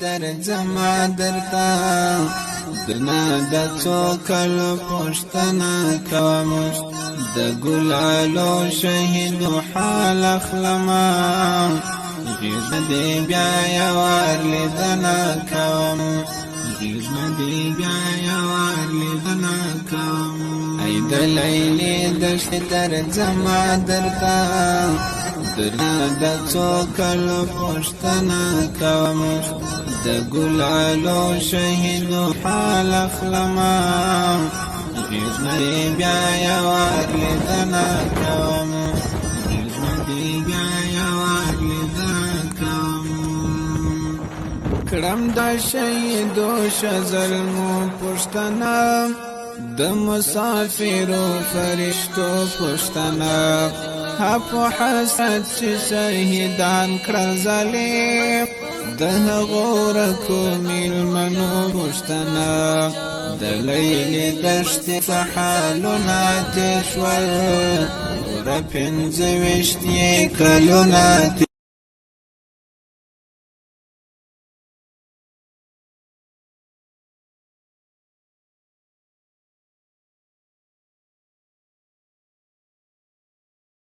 درځما درته دنا د څوکل پښتنه کوم د ګلالو شهیدو حال اخلما غیز دې بیا یوار لیدنه کوم غیز دې بیا یوار لیدنه کوم ای د لیلې دشت درځما درته دنا د څوکل پښتنه کوم د ګلالو شهیدو حال اخلما غیز دې بیا یوار لیدنه کوم غیز دې بیا یوار لیدنه کوم کړم د شهیدو شظلمو پښتنه د مسافرو فرشتو پښتنه په حسد چې شهیدان کړل ظالم د هغو رکو میلمنو پښتنه د لیلې دشتې په حالونه تېر شول ور پنځه ویشت یې کلونه